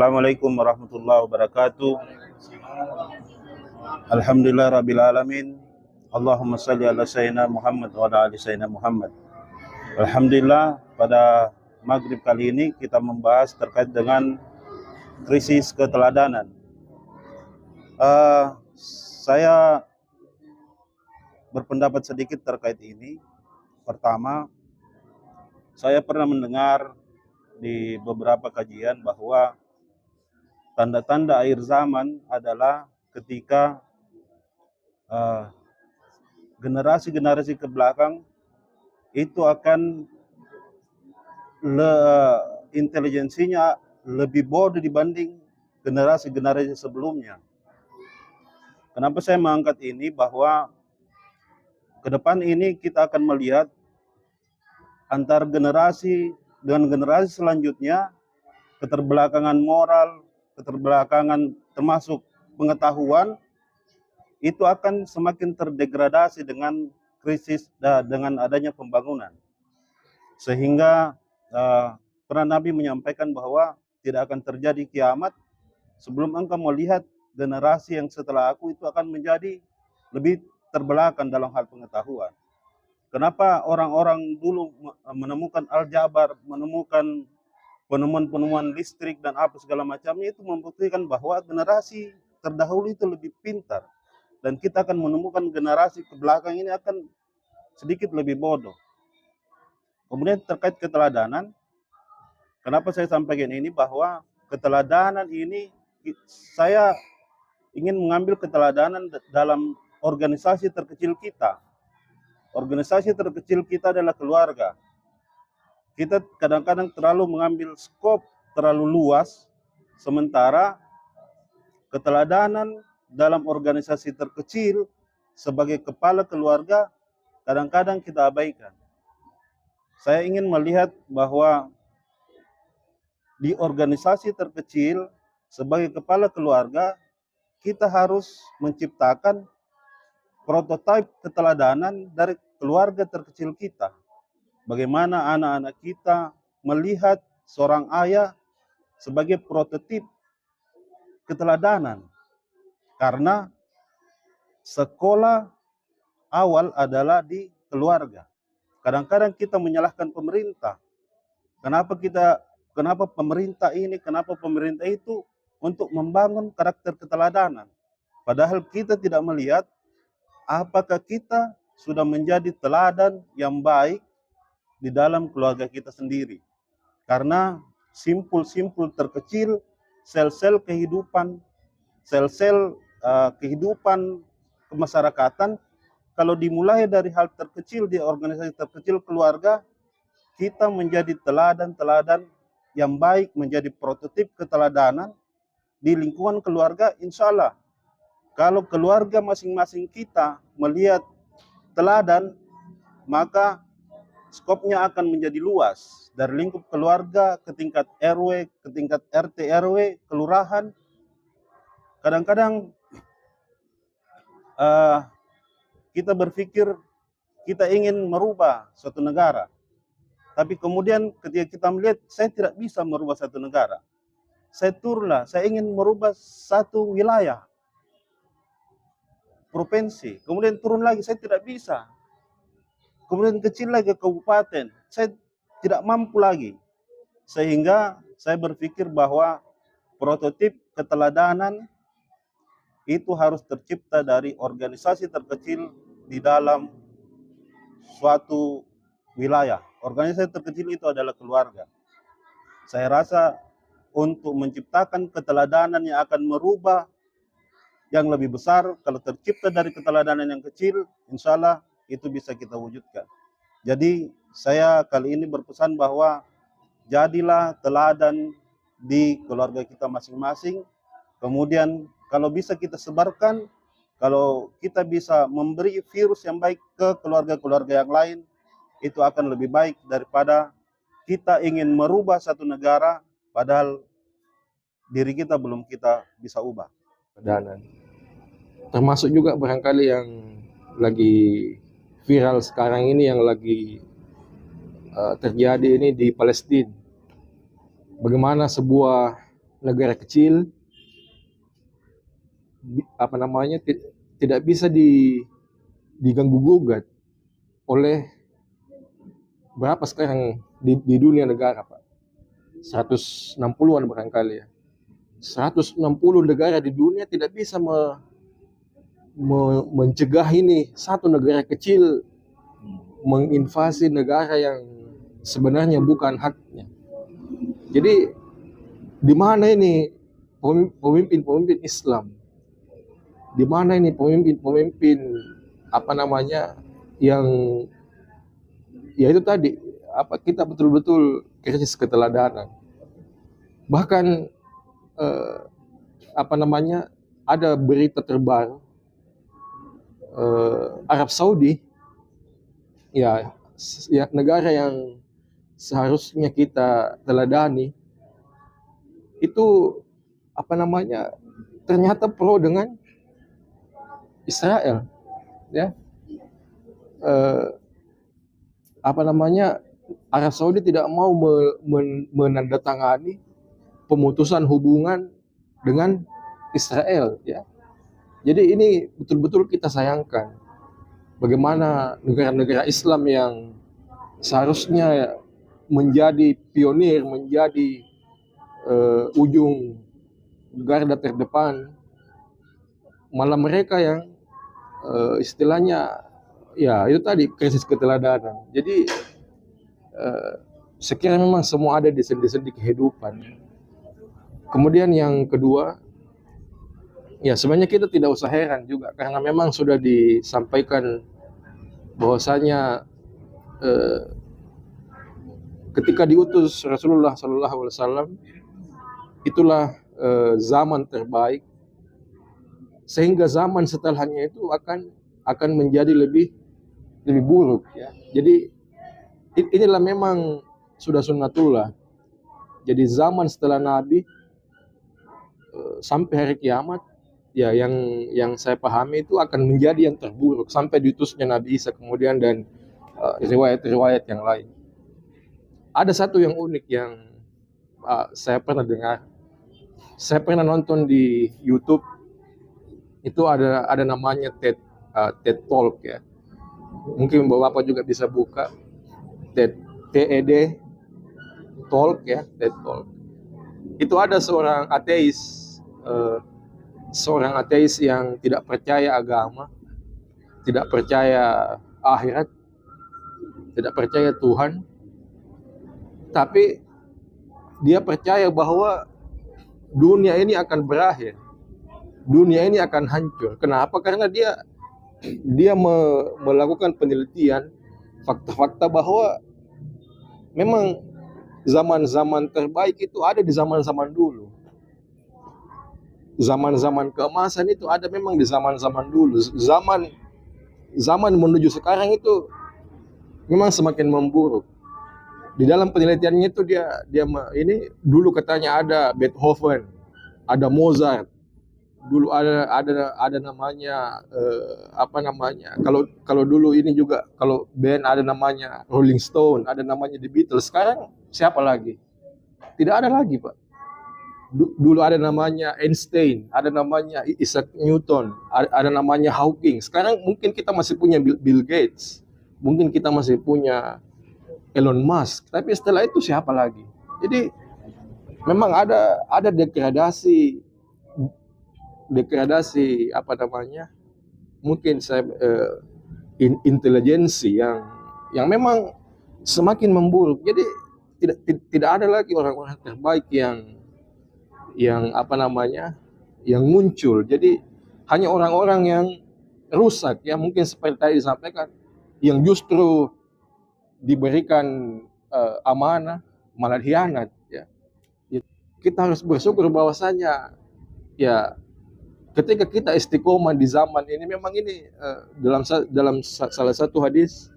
Assalamualaikum warahmatullahi wabarakatuh. Alhamdulillah rabbil alamin. Allahumma salli ala sayyidina Muhammad wa ala ali sayyidina Muhammad. Alhamdulillah, pada maghrib kali ini kita membahas terkait dengan krisis keteladanan. Saya berpendapat sedikit terkait ini. Pertama, saya pernah mendengar di beberapa kajian bahwa tanda-tanda akhir zaman adalah ketika generasi-generasi ke belakang itu akan intelijensinya lebih bodoh dibanding generasi-generasi sebelumnya. Kenapa saya mengangkat ini? Bahwa ke depan ini kita akan melihat antar generasi dengan generasi selanjutnya, keterbelakangan moral, keterbelakangan termasuk pengetahuan, itu akan semakin terdegradasi dengan krisis dengan adanya pembangunan. Sehingga pernah Nabi menyampaikan bahwa tidak akan terjadi kiamat sebelum engkau melihat generasi yang setelah aku itu akan menjadi lebih terbelakang dalam hal pengetahuan. Kenapa orang-orang dulu menemukan aljabar, menemukan penemuan-penemuan listrik dan apa segala macamnya, itu membuktikan bahwa generasi terdahulu itu lebih pintar. Dan kita akan menemukan generasi ke belakang ini akan sedikit lebih bodoh. Kemudian terkait keteladanan, kenapa saya sampaikan ini? Bahwa keteladanan ini, saya ingin mengambil keteladanan dalam organisasi terkecil kita. Organisasi terkecil kita adalah keluarga. Kita kadang-kadang terlalu mengambil skop terlalu luas, sementara keteladanan dalam organisasi terkecil sebagai kepala keluarga kadang-kadang kita abaikan. Saya ingin melihat bahwa di organisasi terkecil sebagai kepala keluarga kita harus menciptakan prototipe keteladanan dari keluarga terkecil kita. Bagaimana anak-anak kita melihat seorang ayah sebagai prototip keteladanan. Karena sekolah awal adalah di keluarga. Kadang-kadang kita menyalahkan pemerintah. Kenapa pemerintah ini, kenapa pemerintah itu untuk membangun karakter keteladanan. Padahal kita tidak melihat apakah kita sudah menjadi teladan yang baik di dalam keluarga kita sendiri. Karena simpul-simpul terkecil, sel-sel kehidupan, sel-sel kehidupan kemasyarakatan, kalau dimulai dari hal terkecil di organisasi terkecil keluarga, kita menjadi teladan-teladan yang baik, menjadi prototip keteladanan di lingkungan keluarga. Insya Allah, kalau keluarga masing-masing kita melihat teladan, maka skopnya akan menjadi luas. Dari lingkup keluarga ke tingkat RW, ke tingkat RT RW, kelurahan. Kadang-kadang kita berpikir kita ingin merubah suatu negara. Tapi kemudian ketika kita melihat, saya tidak bisa merubah satu negara. Saya turunlah, saya ingin merubah satu wilayah, provinsi. Kemudian turun lagi, saya tidak bisa. Kemudian kecil lagi ke kabupaten, saya tidak mampu lagi. Sehingga saya berpikir bahwa prototip keteladanan itu harus tercipta dari organisasi terkecil di dalam suatu wilayah. Organisasi terkecil itu adalah keluarga. Saya rasa untuk menciptakan keteladanan yang akan merubah yang lebih besar, kalau tercipta dari keteladanan yang kecil, insya Allah itu bisa kita wujudkan. Jadi saya kali ini berpesan bahwa jadilah teladan di keluarga kita masing-masing. Kemudian kalau bisa kita sebarkan, kalau kita bisa memberi virus yang baik ke keluarga-keluarga yang lain, itu akan lebih baik daripada kita ingin merubah satu negara, padahal diri kita belum kita bisa ubah. Dan termasuk juga barangkali yang lagi viral sekarang ini, yang lagi terjadi ini di Palestina. Bagaimana sebuah negara kecil, tidak bisa diganggu gugat oleh berapa sekarang di dunia negara, Pak? 160-an barangkali ya. 160 negara di dunia tidak bisa mencegah ini satu negara kecil menginvasi negara yang sebenarnya bukan haknya. Jadi di mana ini pemimpin-pemimpin Islam? Di mana ini pemimpin-pemimpin yang ya itu tadi kita betul-betul krisis keteladanan. Bahkan ada berita terbaru, Arab Saudi ya negara yang seharusnya kita teladani itu ternyata pro dengan Israel, ya. Arab Saudi tidak mau menandatangani pemutusan hubungan dengan Israel, ya. Jadi ini betul-betul kita sayangkan bagaimana negara-negara Islam yang seharusnya menjadi pionir, menjadi ujung garda terdepan, malah mereka yang istilahnya ya itu tadi krisis keteladanan. Jadi sekiranya memang semua ada di sendi-sendi kehidupan. Kemudian yang kedua, ya sebenarnya kita tidak usah heran juga karena memang sudah disampaikan bahwasanya ketika diutus Rasulullah SAW itulah zaman terbaik, sehingga zaman setelahnya itu akan menjadi lebih buruk, ya. Jadi inilah memang sudah sunnatullah. Jadi zaman setelah Nabi sampai hari kiamat, ya yang saya pahami itu akan menjadi yang terburuk sampai diutusnya Nabi Isa kemudian dan riwayat-riwayat yang lain. Ada satu yang unik yang saya pernah dengar. Saya pernah nonton di YouTube, itu ada namanya TED Talk, ya. Mungkin Bapak juga bisa buka TED Talk, ya, TED Talk. Itu ada seorang ateis yang tidak percaya agama, tidak percaya akhirat, tidak percaya Tuhan, tapi dia percaya bahwa dunia ini akan berakhir, dunia ini akan hancur. Kenapa? Karena dia melakukan penelitian fakta-fakta bahwa memang zaman-zaman terbaik itu ada di zaman-zaman dulu. Zaman-zaman keemasan itu ada memang di zaman-zaman dulu. Zaman menuju sekarang itu memang semakin memburuk. Di dalam penelitiannya itu dia ini dulu katanya ada Beethoven, ada Mozart. Dulu ada namanya kalau dulu ini juga kalau band ada namanya Rolling Stone, ada namanya The Beatles. Sekarang siapa lagi? Tidak ada lagi, Pak. Dulu ada namanya Einstein, ada namanya Isaac Newton, ada namanya Hawking. Sekarang mungkin kita masih punya Bill Gates, mungkin kita masih punya Elon Musk, tapi setelah itu siapa lagi? Jadi memang ada degradasi mungkin intelijensi yang memang semakin memburuk. Jadi tidak ada lagi orang-orang terbaik yang muncul. Jadi hanya orang-orang yang rusak, ya, mungkin seperti tadi disampaikan, yang justru diberikan amanah malah hianat, ya. Kita harus bersyukur bahwasanya ya ketika kita istiqomah di zaman ini, memang ini dalam salah satu hadis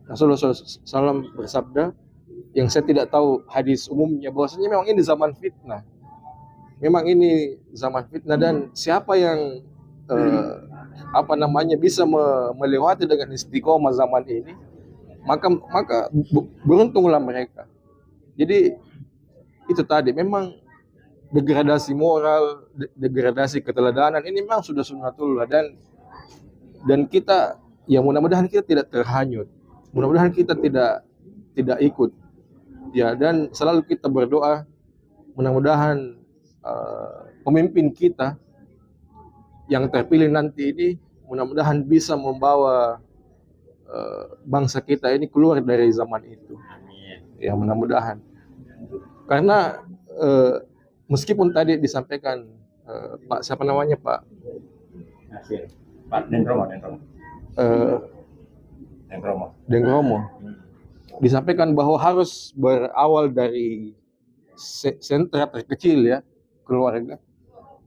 Rasulullah SAW bersabda, yang saya tidak tahu hadis umumnya, bahwasanya memang ini zaman fitnah. Memang ini zaman fitnah, dan siapa yang bisa melewati dengan istiqomah zaman ini, maka beruntunglah mereka. Jadi itu tadi memang degradasi moral, degradasi keteladanan ini memang sudah sunnatullah, dan kita ya mudah-mudahan kita tidak terhanyut, mudah-mudahan kita tidak ikut ya, dan selalu kita berdoa mudah-mudahan pemimpin kita yang terpilih nanti ini mudah-mudahan bisa membawa bangsa kita ini keluar dari zaman itu. Ya mudah-mudahan. Karena meskipun tadi disampaikan Pak siapa namanya Pak Nasir, Pak Denromo, Denromo disampaikan bahwa harus berawal dari sentra terkecil ya, keluarga.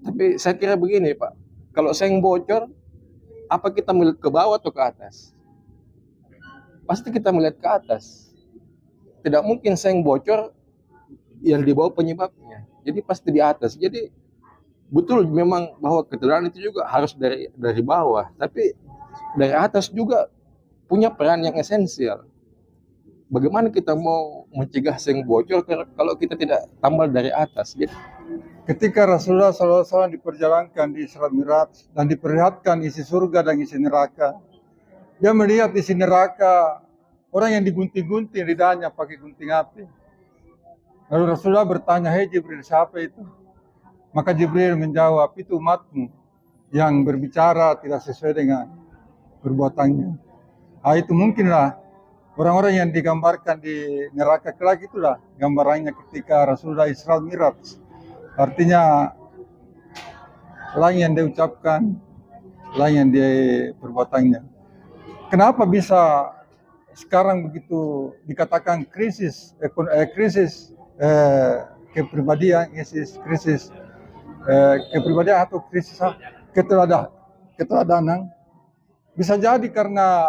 Tapi saya kira begini Pak, kalau seng bocor, apa kita melihat ke bawah atau ke atas? Pasti kita melihat ke atas. Tidak mungkin seng bocor yang di bawah penyebabnya. Jadi pasti di atas. Jadi betul memang bahwa keteladanan itu juga harus dari bawah, tapi dari atas juga punya peran yang esensial. Bagaimana kita mau mencegah seng bocor kalau kita tidak tambal dari atas? Jadi, ketika Rasulullah SAW diperjalankan di Isra Mi'raj dan diperlihatkan isi surga dan isi neraka, dia melihat isi neraka orang yang digunting-gunting lidahnya pakai gunting api. Lalu Rasulullah bertanya, "Hei Jibril, siapa itu?" Maka Jibril menjawab, "Itu umatmu yang berbicara tidak sesuai dengan perbuatannya." Itu mungkinlah orang-orang yang digambarkan di neraka kelak, itulah gambarannya ketika Rasulullah Isra Mi'raj. Artinya lain yang dia ucapkan, lain yang dia perbuatannya. Kenapa bisa sekarang begitu dikatakan krisis kepribadian, krisis kepribadian atau krisis keteladanan? Bisa jadi karena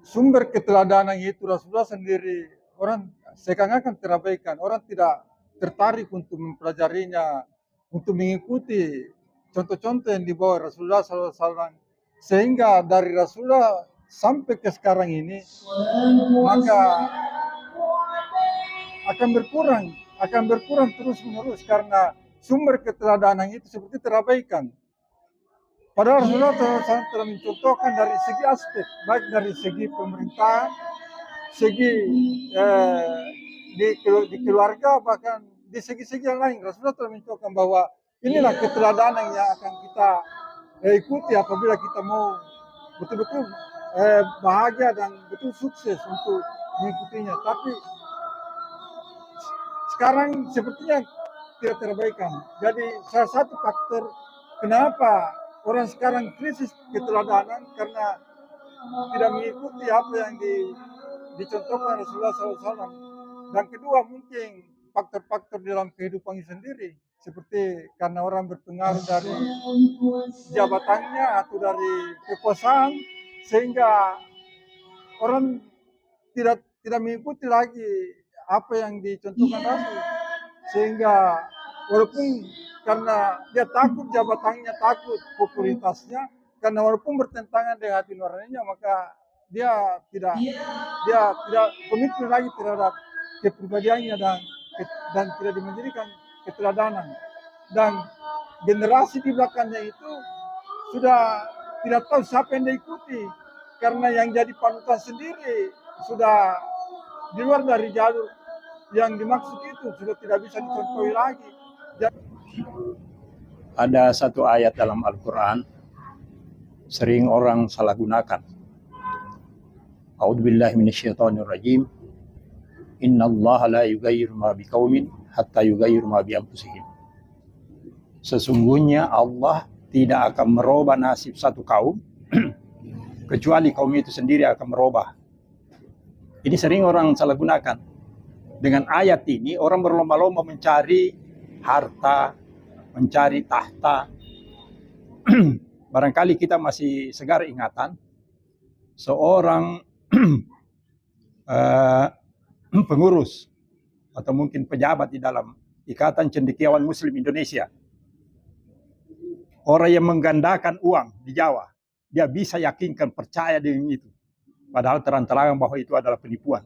sumber keteladanan itu Rasulullah sendiri orang seakan-akan terabaikan, orang tidak tertarik untuk mempelajarinya, untuk mengikuti contoh-contoh yang dibawa Rasulullah SAW. Sehingga dari Rasulullah sampai ke sekarang ini, maka akan berkurang terus-menerus karena sumber keteladanan itu seperti terabaikan. Padahal Rasulullah SAW telah mencontohkan dari segi aspek, baik dari segi pemerintahan, segi di keluarga, bahkan di segi-segi yang lain. Rasulullah telah mencontohkan bahwa inilah keteladanan yang akan kita ikuti apabila kita mau betul-betul bahagia dan betul sukses untuk mengikutinya. Tapi sekarang sepertinya tidak terabaikan. Jadi salah satu faktor kenapa orang sekarang krisis keteladanan karena tidak mengikuti apa yang dicontohkan Rasulullah SAW. Dan kedua mungkin faktor-faktor dalam kehidupan sendiri, seperti karena orang berpengaruh dari jabatannya atau dari kekuasaan, sehingga orang tidak mengikuti lagi apa yang dicontohkan Rasul, sehingga walaupun karena dia takut jabatannya, takut popularitasnya, karena walaupun bertentangan dengan hati nuraninya, maka dia tidak komitmen lagi terhadap kepribadiannya dan tidak menjadikan keteladanan. Dan generasi di belakangnya itu sudah tidak tahu siapa yang diikuti, karena yang jadi panutan sendiri sudah di luar dari jalur yang dimaksud itu, sudah tidak bisa dicontohi lagi. Ada satu ayat dalam Al-Quran sering orang salah gunakan. A'udzubillahi minasyaitonirrajim. Innallaha la yughayyiru ma biqaumin hatta yughayyiru ma bi anfusihim. Sesungguhnya Allah tidak akan merubah nasib satu kaum kecuali kaum itu sendiri akan merubah. Ini sering orang salah gunakan. Dengan ayat ini orang berlomba-lomba mencari harta, mencari tahta. Barangkali kita masih segar ingatan seorang pengurus atau mungkin pejabat di dalam Ikatan Cendekiawan Muslim Indonesia. Orang yang menggandakan uang di Jawa, dia bisa yakinkan, percaya dengan itu. Padahal terang-terangan bahwa itu adalah penipuan.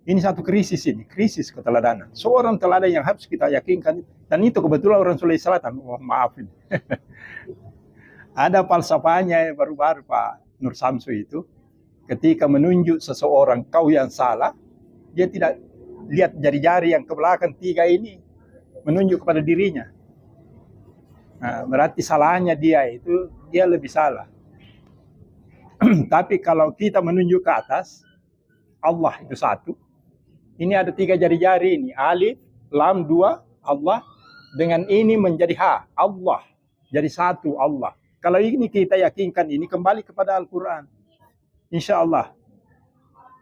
Ini satu krisis ini, krisis keteladanan. Seorang teladan yang harus kita yakinkan, dan itu kebetulan orang Sulawesi Selatan. Oh, maaf ini. Ada falsafahnya baru-baru Pak Nur Samsu itu, ketika menunjuk seseorang kau yang salah, dia tidak lihat jari-jari yang ke belakang 3 ini, menunjuk kepada dirinya. Nah, berarti salahnya dia itu, dia lebih salah. Tapi kalau kita menunjuk ke atas, Allah itu satu. Ini ada 3 jari-jari ini, alif, lam 2, Allah. Dengan ini menjadi ha, Allah. Jadi satu Allah. Kalau ini kita yakinkan ini kembali kepada Al-Quran. Insya Allah.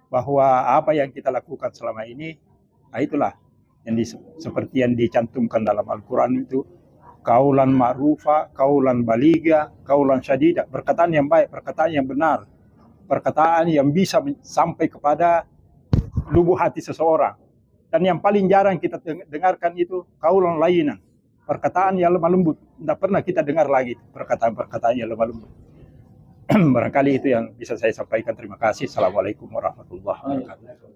Bahwa apa yang kita lakukan selama ini, nah itulah. Seperti yang dicantumkan dalam Al-Quran itu. Kaulan ma'rufa, kaulan baliga, kaulan syadida. Perkataan yang baik, perkataan yang benar. Perkataan yang bisa sampai kepada lubuk hati seseorang. Dan yang paling jarang kita dengarkan itu kaulan lainan. Perkataan yang lemah lembut. Tidak pernah kita dengar lagi perkataan-perkataan yang lemah lembut. Barangkali itu yang bisa saya sampaikan. Terima kasih. Assalamualaikum warahmatullahi wabarakatuh.